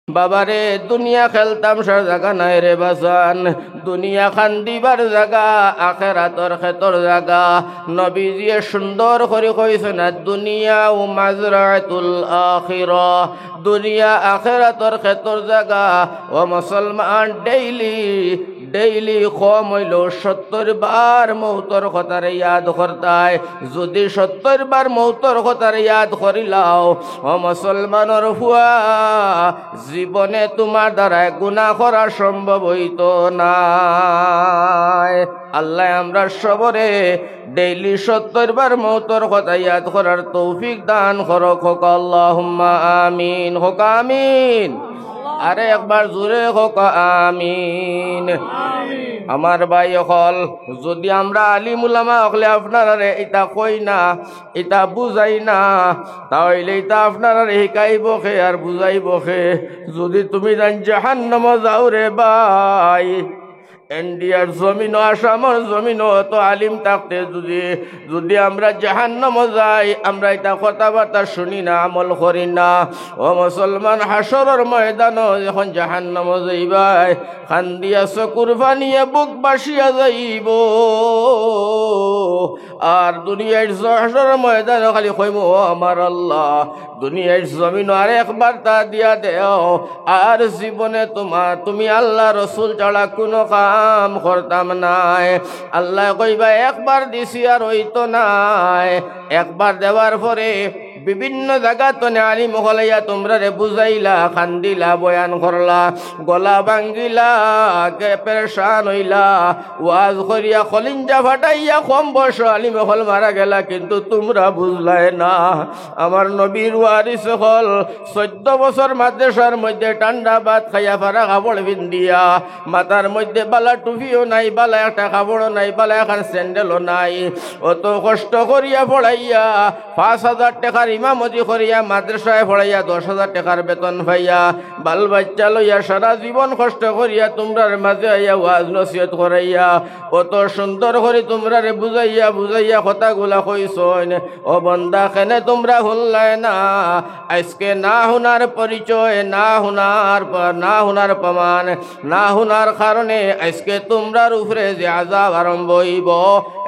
বাবারে দুনিয়া খেলতাম সার জায়গা নাই রে বাসান, দুনিয়া খান্দিবার জায়গা আখেরাতর খেতর জায়গা। নবীজিয়ে সুন্দর করে কইছে না, দুনিয়া ও মাজরাতুল আখিরা, দুনিয়া আখেরাতর খেতর জায়গা। ও মুসলমান, ডেইলি কম হইল 70 বার মৌতর কথারে ইয়াদ করতায়। যদি 70 বার মৌতর কথারে ইয়াদ করিলাও, ও মুসলমানের হুয়া, জীবনে তোমার দ্বারায় গুনাহ করা সম্ভব হইত না। আল্লাহ আমরা সবরে ডেইলি 70 বার মৌতর কথা ইয়াদ করার তৌফিক দান করুক। হোক আল্লাহুম্মা আমিন, হোক আমিন। আরে একবার জোরে হোক আমিন। আমার ভাই হল, যদি আমরা আলিম উলামা হলে আপনারা এটা কই না, এটা বুঝাই না, তাহলে এটা আপনারা শিকাইব খে আর বুঝাইব খে। যদি তুমি জাহান্নাম যাও রে ভাই, ইন্ডিয়ার জমিন, আসামের জমিন তো আলিম থাকতে যদি আমরা জাহান্নাম যাই, আমরা এটা কথাবার্তা শুনি না, আমল করি না। ও মুসলমান, হাসরের ময়দানও যখন জাহান্নাম যাইবাই, খান্দিয়া চকুর পানিয়ে বুক বাসিয়া যাইব। আর দুনিয়ার হাসরের ময়দানও খালি কইব, ও আমার আল্লাহ, দুনিয়ার জমিন আর একবার তা দিয়া দেও, আর জীবনে তুমি আল্লাহ রসুল ছাড়া কোনো কাম করতাম নাই। আল্লাহ কইবা, একবার দিছি আর হইতো নাই। একবার দেওয়ার পরে বিভিন্ন জায়গা তো আলিম হলাইয়া তোমরা রে বুঝাইলা, খান্দিলা, বয়ান করলা, গলা ভাঙ্গিলা, পেরেশান হইলা, ওয়াজ করিয়া খলিঞ্জা ফাটাইয়া কম বয়স আলিম হল মারা গেলা, কিন্তু তোমরা বুঝলাই না। আমার নবীর ওয়ারিস হল 14 বছর মাদ্রাসার মধ্যে ঠান্ডা ভাত খাইয়া ফারা কাপড় পিন্দিয়া, মাথার মধ্যে বালা টুপিও নাই, বালা একটা কাপড়ও নাই, বালা এখন স্যান্ডেলও নাই, অত কষ্ট করিয়া পড়াইয়া 5,000 টাকার ইমামতি করিয়া মাদ্রাসায় পড়াইয়া 10,000 টাকার বেতন পাইয়া বাল বাচ্চা লইয়া সারা জীবন কষ্ট করিয়া তোমরার মাঝে আইয়া ওয়াজ নসিহত করাইয়া কত সুন্দর করে তোমরারে বুঝাইয়া কথাগুলা কইছন। ও বন্দা, কেনে তোমরা শুনলাই না? আজকে না হুনার পরিচয়, না হুনার প্রমাণ, না হুনার কারণে আজকে তোমরার উপরে যে আযাব আরম্ভ হইব,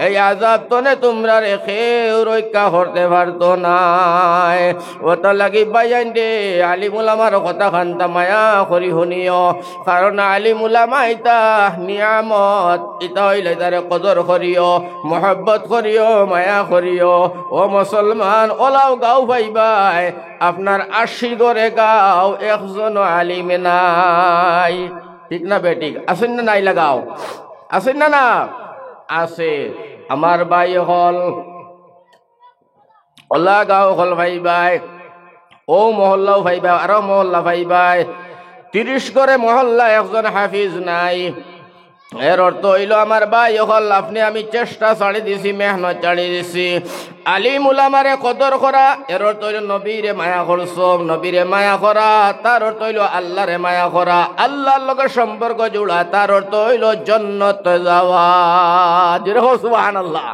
এই আযাব তনে তোমরা রেখে রক্ষা করতে পারতো না। ওত লাগি বাইন দে আলিম উলামার কথা খান্তা মায়া করি শুনিও, কারণ আলিম উলামা ইতা নিয়ামত, ইতা হইলে তারে কদর করিও, মহব্বত করিও, মায়া করিও। ও মুসলমান, ওলাও গাও ভাই আপনার 80 ঘরে গাও, একজন আলিমে নাই। ঠিক না বেঠিক? আসেন না নাই লাগাও? আসেন না? না আছে। আমার ভাই হল ওলা গাঁও হল ভাই, ও মহল্লাও ভাই, আরো মহল্লা ভাই, 30 ঘরে মহল্লা একজন হাফিজ নাই। এর অর্থ হইল আমার ভাই হল, আপনি আমি চেষ্টা ছাড়ি দিছি, মেহনত ছাড়ি দিছি, আলিম উলামারে কদর করা। এর অর্থ হইল নবীরে মায়া করছ, নবীরে মায়া করা, তার অর্থ হইল আল্লাহরে মায়া করা, আল্লাহর লগে সম্পর্ক জোড়া, তার অর্থ হইল জান্নাত যাওয়া। যেরকম সুবহানাল্লাহ।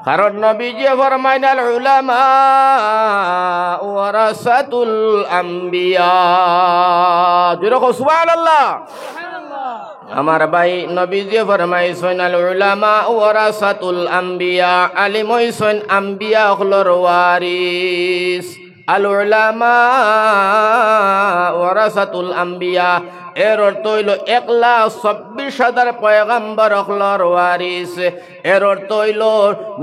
কারণ নবীজি ফরমাইনাল উলামা ওয়ারাসাতুল আম্বিয়া। যেরকম সুবহানাল্লাহ। আমার ভাই নবীজি ফরমাইছেন, আল উলামা ওয়ারাসাতুল আম্বিয়া, আলিম হইছেন আম্বিয়া হলর ওয়ারিস। আল উলামা ওয়ারাসাতুল আম্বিয়া, এর অর্থ হইল 1,24,000 পয়গম্বর হলর ওয়ারিস। এর অর্থ হইল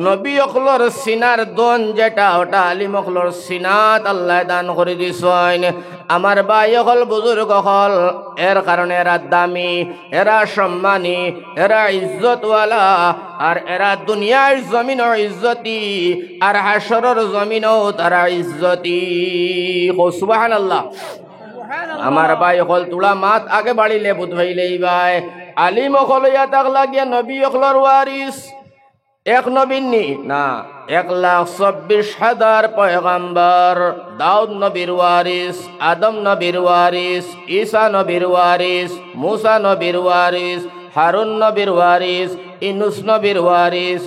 নবী হলর সিনার দন যেটা, ওটা আলিম হলর সিনাত আল্লাহ দান করে দিছেন। আমার ভাই হল, বুজুর্গ হল, এর কারণে এরা দামি, এরা সম্মানী, এরা ইজ্জতওয়ালা, আর এরা দুনিয়ার জমিনও ইজ্জতি, আর হাসরের জমিনও তারা ইজ্জতি। সুবহানাল্লাহ। আমার ভাই হল, তোলা মাত আগে বাড়িলে বুধ ভাইলেই ভাই, আলিম হল ইয়া তাক লাগিয়া নবী হলর ওয়ারিস। এক নবীনি না, 1,24,000 পয়গম্বর। দাউদ নবীর ওয়ারিস, আদম নবীর ওয়ারিস, ঈসা নবীর ওয়ারিস, মুসা নবীর ওয়ারিস, হারুন নবীর ওয়ারিস, ইউনূস নবীর ওয়ারিস,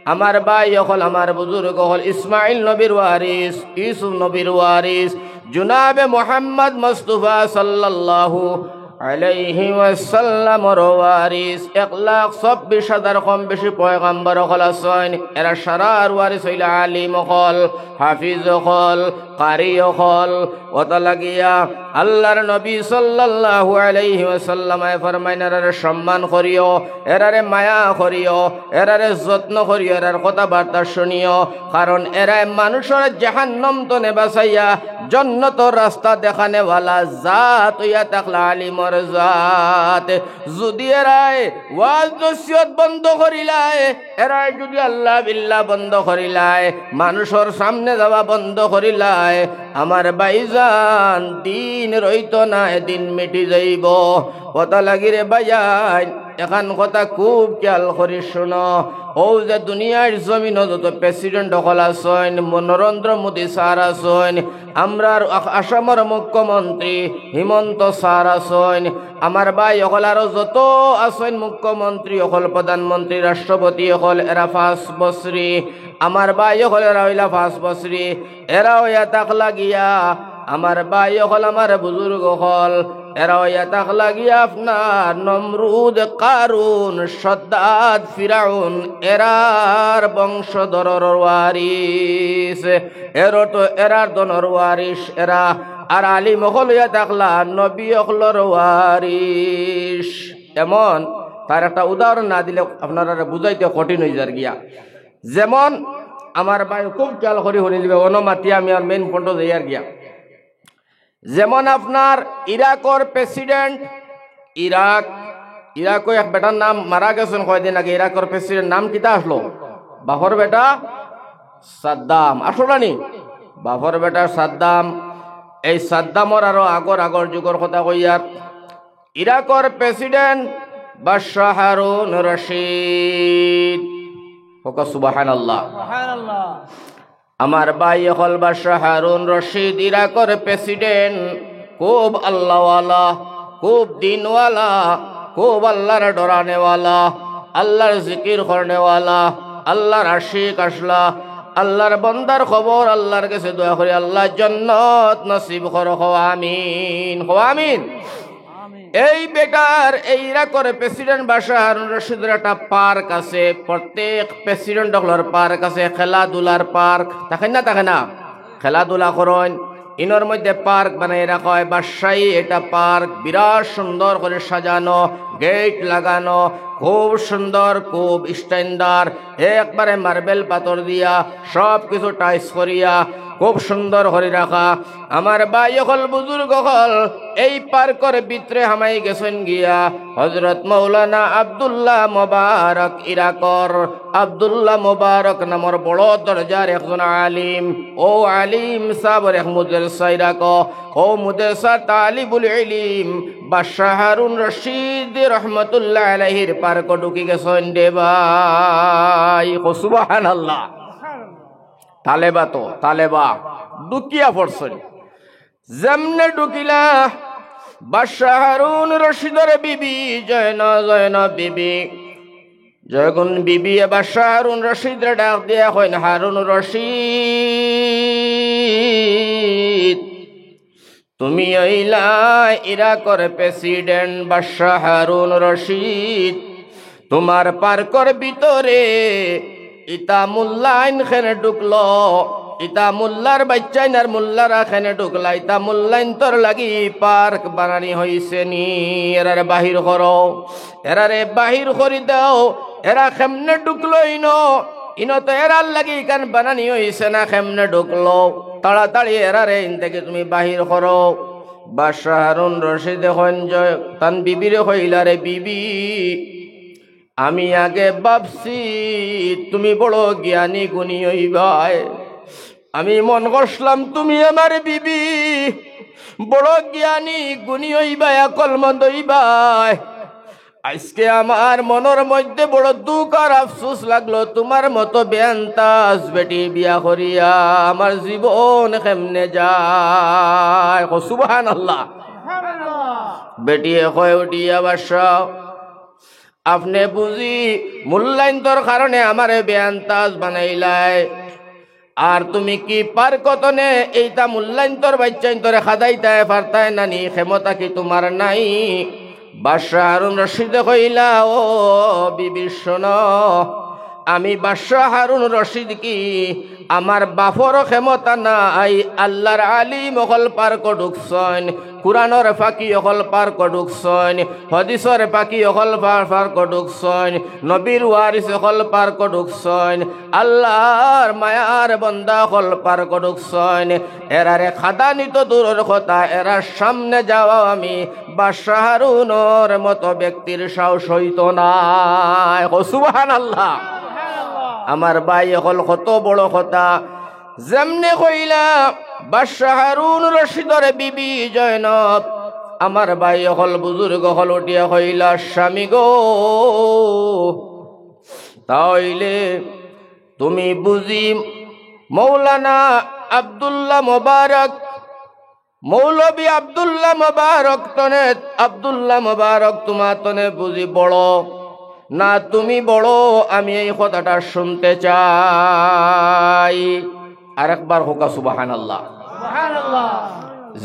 আমার ভাই হল আমার বুজুর্গ হল ইসমাইল নবীর ওয়ারিস, ইউসুফ নবীর ওয়ারিস, জনাবে মুহাম্মদ মুস্তাফা সাল্লাল্লাহু আলাইহি ওয়াসাল্লামর ওয়ারিস। 1,26,000 কম বেশি পয়গম্বর হল আছেন। এরা সারার ওয়ারিস হইল আলিম হল, হাফিজ হল, কারি হল। ওটা লাগিয়া আল্লাহর নবী সাল্লাল্লাহু আলাইহি ওয়াসাল্লাম ফরমাইন এরারে সম্মান করিও, এরারে মায়া করিও, এরারে যত্ন করিও, এরার কথাবার্তা শুনিও। কারণ এরা মানুষের জাহান্নাম তো নেবাসাইয়া জান্নাতের রাস্তা দেখানেওয়ালা জাত হইয়া থাকলা আলিমর জাত। যদি এরায় ওয়াজ নসিহত বন্ধ করিলায়, এরাই যদি আল্লাহ বিল্লাহ বন্ধ করিলায়, মানুষের সামনে যাওয়া বন্ধ করিলায়, আমার ভাইজান দিন রইত না, দিন মিটি যাইব। কথা লাগিরে ভাইয়ান এখন কথা খুব খেয়াল করি শুনো। ও যে দুনিয়ার জমিন যত প্রেসিডেন্ট হল আছেন, নরেন্দ্র মোদী স্যার আছেন, আমরার আসামের মুখ্যমন্ত্রী হিমন্ত স্যার আছেন, আমার ভাই হল আরো যত আছেন মুখ্যমন্ত্রী হল, প্রধানমন্ত্রী, রাষ্ট্রপতি হল, এরা 5 বছরি। আমার ভাই হল এরা হইলা 5 বছরি। এরা হইয়া তাক লাগিয়া আমার ভাই হল, আমার বুজুর্গ হল, এরা হইয়া তাক লাগিয়া আপনার নমরুদ, কারুন, সদ্দাত, ফিরাউন এরার বংশধরর ওয়ারিস। এরার দনর ওয়ারিস এরা। আর আলিম হল হইয়া থাকলা নবী হলর ওয়ারিস। এমন তার একটা উদাহরণ না দিলে আপনারা বুঝাইতে কঠিন হয়ে যার গিয়া। যেমন আমার ভাই খুব খেয়াল করে শুনি দিবে, অনুমাতি আমি আর মেইন পয়েন্ট যাইয়ার গিয়া। যেমন আপনার ইরাকর প্রেসিডেন্ট, ইরাকও এক বেটার নাম মারা গেছেন কয়দিন আগে। ইরাকর প্রেসিডেন্ট নাম কিতা আসলো? বাফর বেটা সাদ্দাম। আসলো নি বাফর বেটা সাদ্দাম। এই সাদ্দামর আরো আগর যুগর কথা কইয়ার। ইরাকর প্রেসিডেন্ট বাদশাহ হারুন রশিদ। সুবহানাল্লাহ। আমার ভাই হল বাদশাহ হারুন রশিদ, ইরাকর প্রেসিডেন্ট। খুব আল্লাহওয়ালা, খুব দিনওয়ালা, খুব আল্লাহর ডরানেওয়ালা, আল্লাহর জিকির করনেওয়ালা, আল্লাহর আশিক আসলা, আল্লাহর বন্দার খবর আল্লাহর কাছে দোয়া করি আল্লাহ জান্নাত নসিব করো। আমিন, আমিন। এই বেটার এই ইরাকর প্রেসিডেন্ট বাদশাহ হারুন রশিদের একটা পার্ক আছে। প্রত্যেক প্রেসিডেন্ট হলার পার্ক আছে, খেলাধুলার পার্ক। থাকে না খেলাধুলা করেন। ইনর মধ্যে পার্ক বানাই রাখা হয়। বাদশাহী এটা পার্ক বিরাট সুন্দর করে সাজানো, গেট লাগানো, খুব সুন্দর, খুব স্ট্যান্ডার্ড, একবারে মার্বেল পাথর দিয়া সব কিছু টাইস করিয়া খুব সুন্দর করে রাখা। আমার ভাই হল বুজুর্গ হল এই পার্কের ভিতরে হামাই গেছেন গিয়া হযরত মাওলানা আব্দুল্লাহ মুবারক। ইরাকর আব্দুল্লাহ মুবারক নামর বড় দরজার একজন আলিম। ও আলিম সাহেবের এক মুদরসা ইরাক, ও মুদরসা তালিবুল ইলম বাদশাহ হারুন রশিদ রহমতুল্লাহ আলাইহির পার্ক ঢুকি গেছেন রে ভাই। সুবহানাল্লাহ। তালেবা ঢুকিয়া পড়ছেন। যেমনে ঢুকিলা বাদশাহ হারুন রশিদের বিবি জয়নব বিবি, যখন বিবি বাদশাহ হারুন রশিদ ডাক দিয়া কইন, হারুন রশিদ তুমি আইলা ইরাকর প্রেসিডেন্ট বাদশাহ হারুন রশিদ, তোমার পার্কর ভিতরে ইতা মুল্লাইন খেনে ঢুকলো, ইতা মুল্লার বাচ্চাইনার মুল্লারা খেনে ঢুকলা, ইতা মুল্লাইন তোর লাগি পার্ক বানানি হইছে নি, এরারে বাহির করো, এরারে বাহির করি দাও। এরা কেমনে ঢুকলো ইনো তো এরার লাগি কান বানানি হইছে না, কেমনে ঢুকলো? তাড়াতাড়ি এরারে ইন থেকে তুমি বাহির করো। বাদশাহ হারুন রশিদ এখন তান বিবিরে কইলা, রে বিবি আমি আগে ভাবছি তুমি বড় জ্ঞানী গুণী হইবাই, আমি মন করলাম তুমি আমার বিবি বড় জ্ঞানী গুণী হইবাই, আকলমন্দ হইবাই। আজকে আমার মনের মধ্যে বড় দুঃখ আর আফসোস লাগলো, তোমার মতো বেয়ান্তাজ বেটি বিয়া করিয়া আমার জীবন কেমনে যায়। সুবহানাল্লাহ। বেটিয়ে কয় উঠিয়া বাদশাহ আপনি বুঝি মূল্যায়ন্তর কারণে আমারে বেআন্তাজ বানাইলাই, আর তুমি কি পার কতনে এইটা মূল্যায়ন্তর বাচ্চাইন্তরে খাদাইতায় পারতায় নানি, ক্ষমতা কি তোমার নাই? বাদশাহ হারুন রশিদ কইলা, ও বিবি শোনো, আমি বাদশাহ হারুন রশিদ কি আমার বাপর ক্ষমতা নাই, আল্লাহর আলিম অকল পার কডুকছন, কুরআনের ফাঁকি অকল পার কডুকছন, হদিসের ফাঁকি অকল পার কডুকছন, নবীর ওয়ারিস অকল পার কডুকছন, আল্লাহর মায়ার বন্দা অকল পার কডুকছন। এরারে খাদানি তো দূরের কথা, এরার সামনে যাওয়া আমি বাদশাহ হারুনের মতো ব্যক্তির সাহস হইত না। সুবহানাল্লাহ। আমার ভাই হল কত বড় কথা, যেমনে কইলা বাদশাহ হারুন রশিদর বিবি জয়নব, আমার ভাই হল বুজুর্গ হল উঠিয়া কইলা, স্বামী গো, তাইলে তুমি বুঝি মৌলানা আব্দুল্লাহ মোবারক, মৌলবী আব্দুল্লাহ মোবারক তনে, আব্দুল্লাহ মোবারক তোমার তনে বুঝি বড় না তুমি বড়? আমি এই কথাটা শুনতে চাই। আরেকবার হোকা সুবহানাল্লাহ।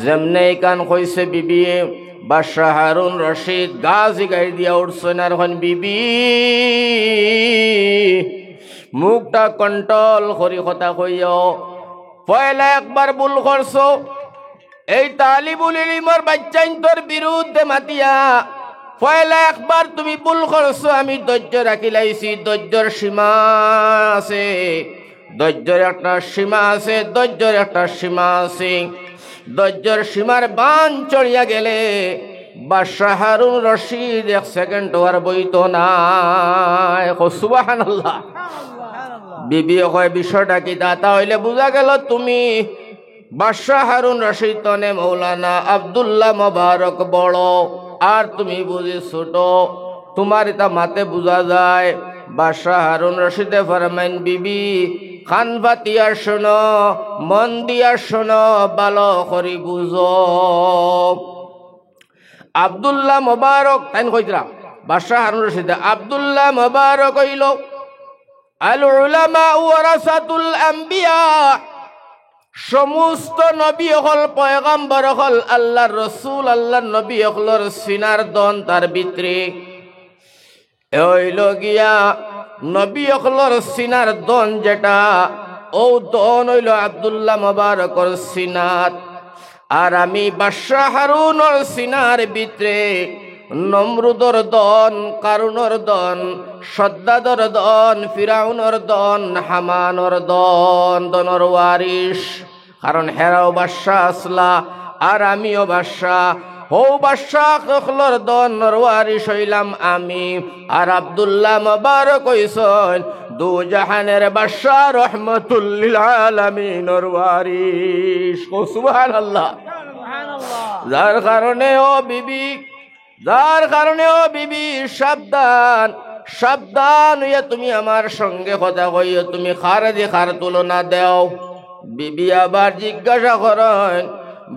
যেমনে কান কইছে বিবি বাদশাহ হারুন রশিদ গাজি গাই দিয়া উঠছেন, আর হন বিবি মুখটা কন্ট্রোল করি কথা কইও। পয়লা একবার ভুল করছো, এই তালিবুল ইলমের বাচ্চাইন্তর বিরুদ্ধে মাতিয়া পয়লা একবার তুমি ভুল করছো, আমি ধৈর্য রাখি লাইছি। ধৈর্যর সীমা আছে, ধৈর্যের একটা সীমা আছে, ধৈর্যের একটা সীমা আছে। ধৈর্যের সীমার বান চড়িয়া গেলে বাদশাহ হারুন রশিদ এক সেকেন্ড আর বইত না। সুবহানাল্লাহ। বিবি কয় বিষয়টা কি? তা হইলে বুঝা গেল তুমি বাদশাহ হারুন রশিদ তনে মৌলানা আব্দুল্লাহ মোবারক বড়, আর তুমি বুঝি ছোট। তোমার এটা মাতে বুঝা যায়। বাদশাহ হারুন রশিদে ফরমাইন, বিবি খান পাতিয়া শোনো, মন দিয়া শোনো, ভালো করি বুঝো। আব্দুল্লাহ মোবারক তাই কইতরা বাদশাহ হারুন রশিদে, আব্দুল্লাহ মোবারক হইল আল উলামা ওয়ারাসাতুল আম্বিয়া, সমস্ত নবী হল পয়গম্বর হল আল্লাহর রসুল, আল্লাহর নবী হলর সিনার দন, তার ভিতরে হইল গিয়া নবী হলর সিনার দন, যেটা ও দন হইল আব্দুল্লাহ মোবারকর সিনাত। আর আমি বাদশাহ হারুনর সিনার ভিতরে নমরুদর দন, কারুনর দন, সদ্দাদর দন, ফিরাউনর দন, হামানর দন, দনর ওয়ারিস। কারণ হেরাও বাদশাহ আসলা, আর আমিও বাদশাহ। হো বাদশাহ কখলর দনর ওয়ারিস হইলাম আমি, আর আব্দুল্লাহ মোবারক হইছেন দু জাহানের বাদশাহ, রহমাতুল লিল আলামিনের ওয়ারিস। সুবহানাল্লাহ। যার কারণে ও বিবি, যার কারণে ও বিবি সাবধান, সাবধান হইয়া তুমি আমার সঙ্গে কথা কইও, তুমি খারে দিয়ে খার তুলনা দেও। বিবি আবার জিজ্ঞাসা করেন,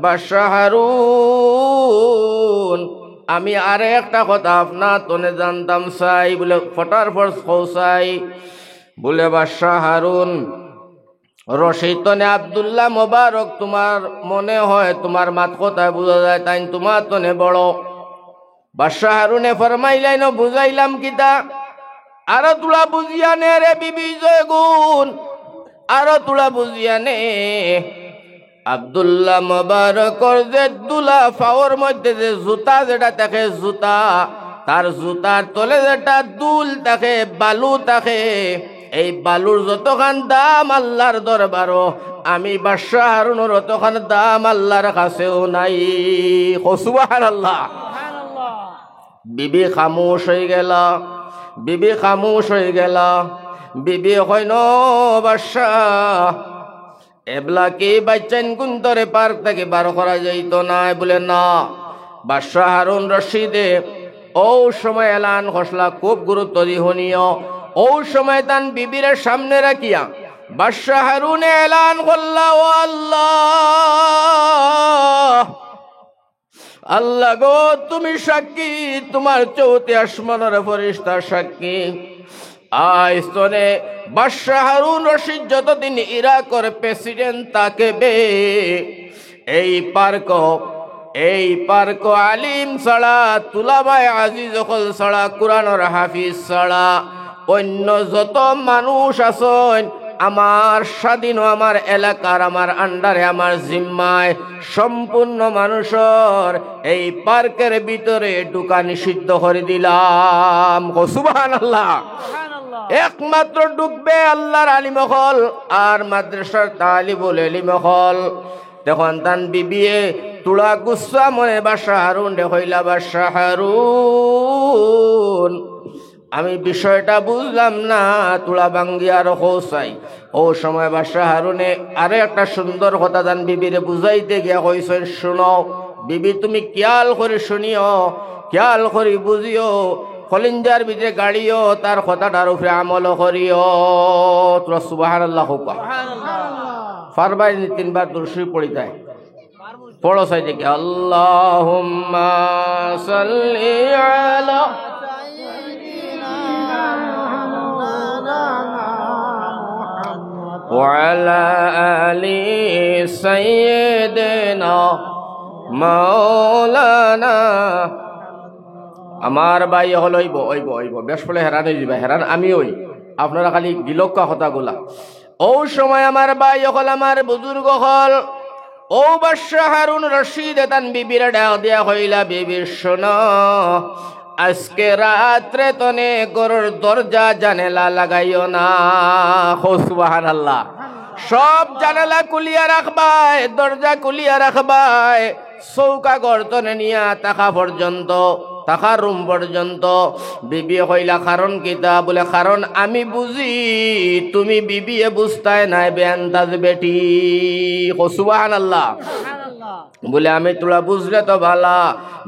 বাদশাহ হারুন, আমি আরে একটা কথা আপনার তনে জানতাম চাই। বলে ফটার ফট খোসাই। বলে বাদশাহ হারুন রশিদ তনে আব্দুল্লাহ মোবারক, তোমার মনে হয় তোমার মাত কথায় বোঝা যায় তাই তোমার তনে বড়। বাদশাহ হারুনে ফরমাইলাইন, বুঝাইলাম কিতা? আরো তুলা বুঝিয়া নে রে বিবি জয় গুণ, আরো তুলা বুঝিয়া নে। আব্দুল্লাহ মোবারকর যে দুলা ফাওয়ার মধ্যে যে জুতা যেটা থাকে, জুতা, তার জুতার তলে যেটা দুল থাকে, বালু থাকে, এই বালুর যতখান দাম আল্লাহর দরবারও, আমি বাদশাহ হারুনের অতখান দাম আল্লাহর কাছেও নাই। সুবহানাল্লাহ। বিবি খামোশ হয়ে গেল, বিবি খামোশ হয়ে গেল। বিবি কইন, বাদশাহ এবলা কি বাচ্চান কুন্তরে পার্ক থেকে বার করা যাইত না? বলে না। বাদশাহ হারুন রশিদে ও সময় এলান খসলা, খুব গুরুত্ব দিহনীয়। ও সময় তান বিবির সামনে রাখিয়া বাদশাহ হারুনে এলান করলা, ও আল্লাহ, আল্লাহ গো তুমি সাক্ষী, তোমার চৌতে আসমানের ফেরেশতা সাক্ষী। আইস্তনে বাদশাহ হারুন রশিদ যতদিন ইরাকের প্রেসিডেন্ট থাকবে, এই পার্ক আলিম ছাড়া, তুলাবাই আজিজ হল ছাড়া, কুরআনের হাফিজ ছাড়া অন্য যত মানুষ আছেন আমার স্বাধীন, আমার এলাকার, আমার আন্ডারে, আমার জিম্মায় সম্পূর্ণ মানুষের এই পার্কের ভিতরে ঢুকা নিষিদ্ধ করে দিলাম। সুবহানাল্লাহ। একমাত্র ঢুকবে আল্লাহর আলিম হল আর মাদ্রাসার তালিবুল ইলম হল। দেখুন তান বিবিয়ে তুলা গুসা মনে বাদশাহ হারুন হইলা, বাদশাহ হারুন আমি বিষয়টা বুঝলাম না, তুলা বাঙ্গিয়ার হোসাই। ও সময় বাদশাহ হারুনে আরে একটা সুন্দর কথা দান বিবিরে বুঝাইতে গিয়া কইছেন, শুনো বিবি তুমি খেয়াল করে শুনিও, খেয়াল করে বুঝিও, কলিঞ্জার ভিতরে গাড়িও, তার কথাটার উপরে আমল করিও। তোরা সুবহানাল্লাহ হুকা ফারবাই তিনবার দুরূদ পড়ি যায়, পড়ো সাই দেখি। আল্লাহুম্মা সাল্লি আলা وعلى آل سيدنا مولانا। আমার ভাই হল ওইব বেশ বলে হেরান হয়ে যাবে, হেরান আমি ওই, আপনারা খালি গিলক্কা কথাগুলা। ও সময় আমার ভাই হল, আমার বুজুর্গ হল, ও বাদশাহ হারুন রশিদ তান বিবির ডাক দিয়া হইলা, বিবি শোনো আজকে রাত্রে তনে গরুর দরজা জানেলা লাগাইও না। সুবহানাল্লাহ। সব জানালা কুলিয়া রাখবাই, দরজা কুলিয়া রাখবাই, চৌকা গর্তনে নিয়া তাকা পর্যন্ত, তাকা রুম পর্যন্ত। বিবি হইলা কারণ কিতা? বলে কারণ আমি বুঝি তুমি বিবিয়ে বুঝতাই নাই বেআন্দাজ বেটি। সুবহানাল্লাহ। বলে আমি তোরা বুঝলে তো ভালা।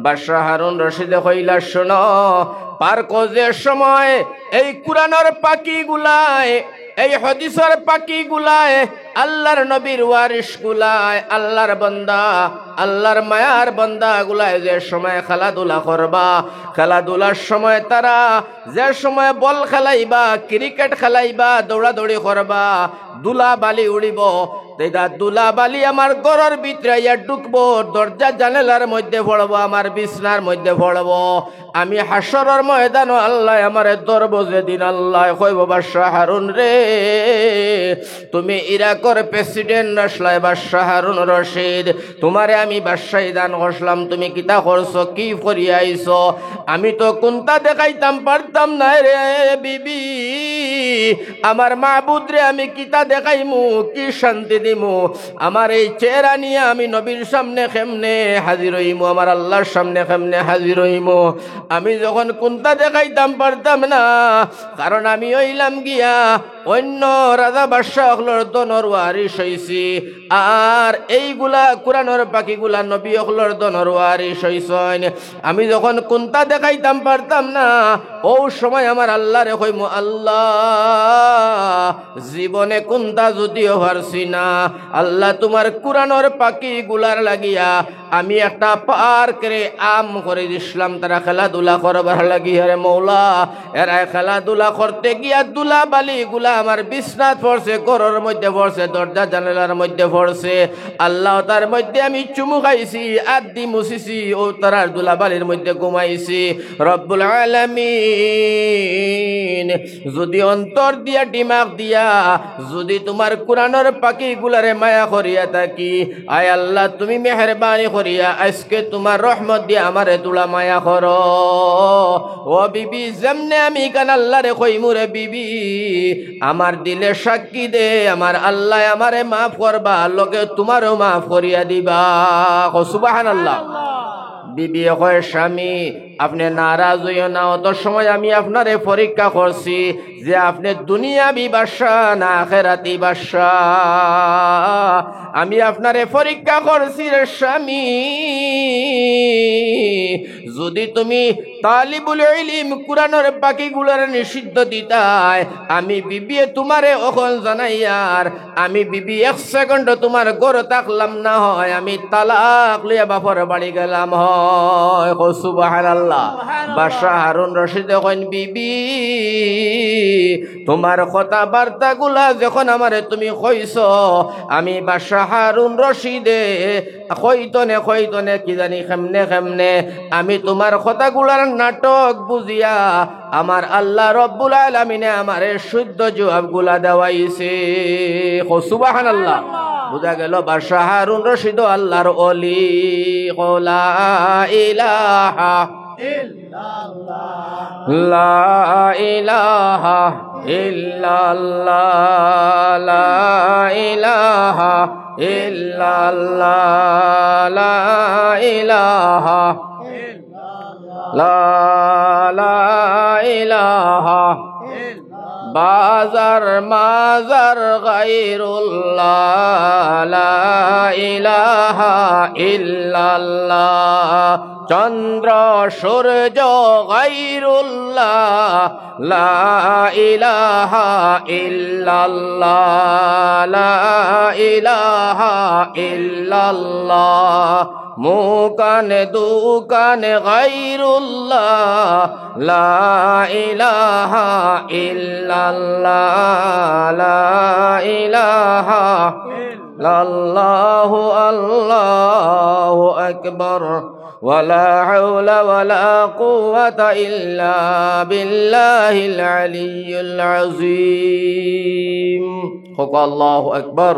বাদশাহ হারুন রশিদে হইলা, শোনো পার্ক যে সময় এই কুরআনের পাখি গুলায়, এই হাদিসের পাখি গুলায়, আল্লাহর নবীর ওয়ারিস গুলায়, আল্লাহর বান্দা, আল্লাহর মায়ার বান্দা গুলায় যে সময় খেলাধুলা করবা, খেলাধুলার সময় তারা যে সময় বল খেলাইবা, ক্রিকেট খেলাইবা, দৌড়াদৌড়ি করবা, দুলা বালি উড়িব, তেদা দুলা বালি আমার ঘরের ভিতরে ইয়া ঢুকবো, দরজা জানালার মধ্যে পড়বো, আমার বিছনার মধ্যে পড়বো। আমি হাসরের ময়দানে আল্লাহ আমারে ধরবো যেদিন, আল্লাহ কইব বাদশাহ হারুন রে তুমি ইরাকের প্রেসিডেন্ট আসলাই, বাদশাহ হারুন রশিদ তোমারে আমি বাদশাহী দান করলাম, তুমি কিতা করছো, কি করিয়া আইছো? আমি তো কোনটা দেখাইতাম পারতাম না রে বিবি, আমার মাহবুদ রে আমি কিতা দেখাইমু, কি শান্তি দিমু? আমার এই চেহারা নিয়ে আমি নবীর সামনে কেমনে হাজির হইমু, আমার আল্লাহর সামনে কেমনে হাজির হইমু? আমি যখন কোনটা দেখাইতাম পারতাম না, কারণ আমি হইলাম গিয়া অন্য রাজা বাদশাহ হলর দনর ওয়ারিস হইছি, আর এইগুলা কুরআনের পাখিগুলা নবী হলর দনর ওয়ারিস হইছেন। আমি যখন কোনটা দেখাইতাম পারতাম না, ও সময় আমার আল্লাহ রে কইমু, আল্লাহ জীবনে কোনটা যদিও পারছি না, আল্লাহ তোমার কুরআনের পাখিগুলার লাগিয়া আমি একটা পার্কে আম করে দিছিলাম, তারা খেলাধুলা করবার লাগিয়া রে মৌলা, এরা খেলাধুলা করতে গিয়া দুলা বালি গুলা আমার বিছনাত পড়ছে, ঘরের মধ্যে পড়ছে, দরজা জানালার মধ্যে পড়ছে। আল্লাহ তার মধ্যে আমি চুমু খাইছি, আদি মুছিছি, ও তারার দুলা বালির মধ্যে ঘুমাইছি। রব্বুল আলামিন যদি অন্তর দিয়া দিমাগ দিয়া যদি তোমার কুরআনের পাখি গুলারে মায়া করিয়া থাকি, আয় আল্লাহ তুমি মেহেরবানি করিয়া আজকে তোমার রহমত দিয়ে আমারে তুলা মায়া করো। ও বিবি যেমনে আমি কান আল্লাহ রে কইমু রে বিবি, আমার দিলে সাক্ষী দে, আমার আল্লাহ আমারে মাফ করবা, লগে তোমারও মাফ করিয়া দিবা। সুবহানাল্লাহ। বিবি কয়, স্বামী আপনি নারাজ হইও না, অত সময় আমি আপনারে পরীক্ষা করছি যে আপনি দুনিয়াবি বাদশা না আখিরাতি বাদশা। আমি আপনারে পরীক্ষা করছি রে স্বামী, যদি তুমি তালিবুল ইলম কুরআনের বাকিগুলোর নিষিদ্ধ দিতাই আমি বিবি তোমারে অখন জানাইয়ার আমি বিবি 1 সেকেন্ড তোমার ঘরে থাকলাম না হয় আমি তালাক লইয়া বাপর বাড়ি গেলাম হয় সুবহানাল্লাহ বাদশা হারুন রশিদ কইন বিবি তোমার কথাবার্তা গুলা যখন আমারে তুমি কইছ আমি বাদশা হারুন রশিদে কইতনে কি জানি কেমনে আমি তোমার কথাগুলার নাটক বুঝিয়া আমার আল্লাহ রব্বুল আলামিনে আমারে শুদ্ধ জবাবগুলা দেওয়াইছে সুবহানাল্লাহ বুঝা গেল বাদশা হারুন রশিদ আল্লাহর ওলি লা ইলাহা লা ইলাহা ইল্লাল্লাহ লা ইলাহা ইল্লাল্লাহ লা ইলাহা লা ইলাহা বাজার মাজার গায়রুল্লাহ লা ইলাহা ইল্লাল্লাহ চন্দ্র সূর্য গায়রুল্লাহ লা ইলাহা ইল্লাল্লাহ লা ইলাহা ইল্লাল্লাহ মুকানে দুকানে গায়রুল্লাহ লা ইলাহা ইল্লাল্লাহ লা ইলাহা ইল্লাল্লাহু আল্লাহু আকবার ওয়ালা হাওলা ওয়ালা কুওয়াতা ইল্লা বিল্লাহিল আলিয়্যিল আযীম আল্লাহু আকবার।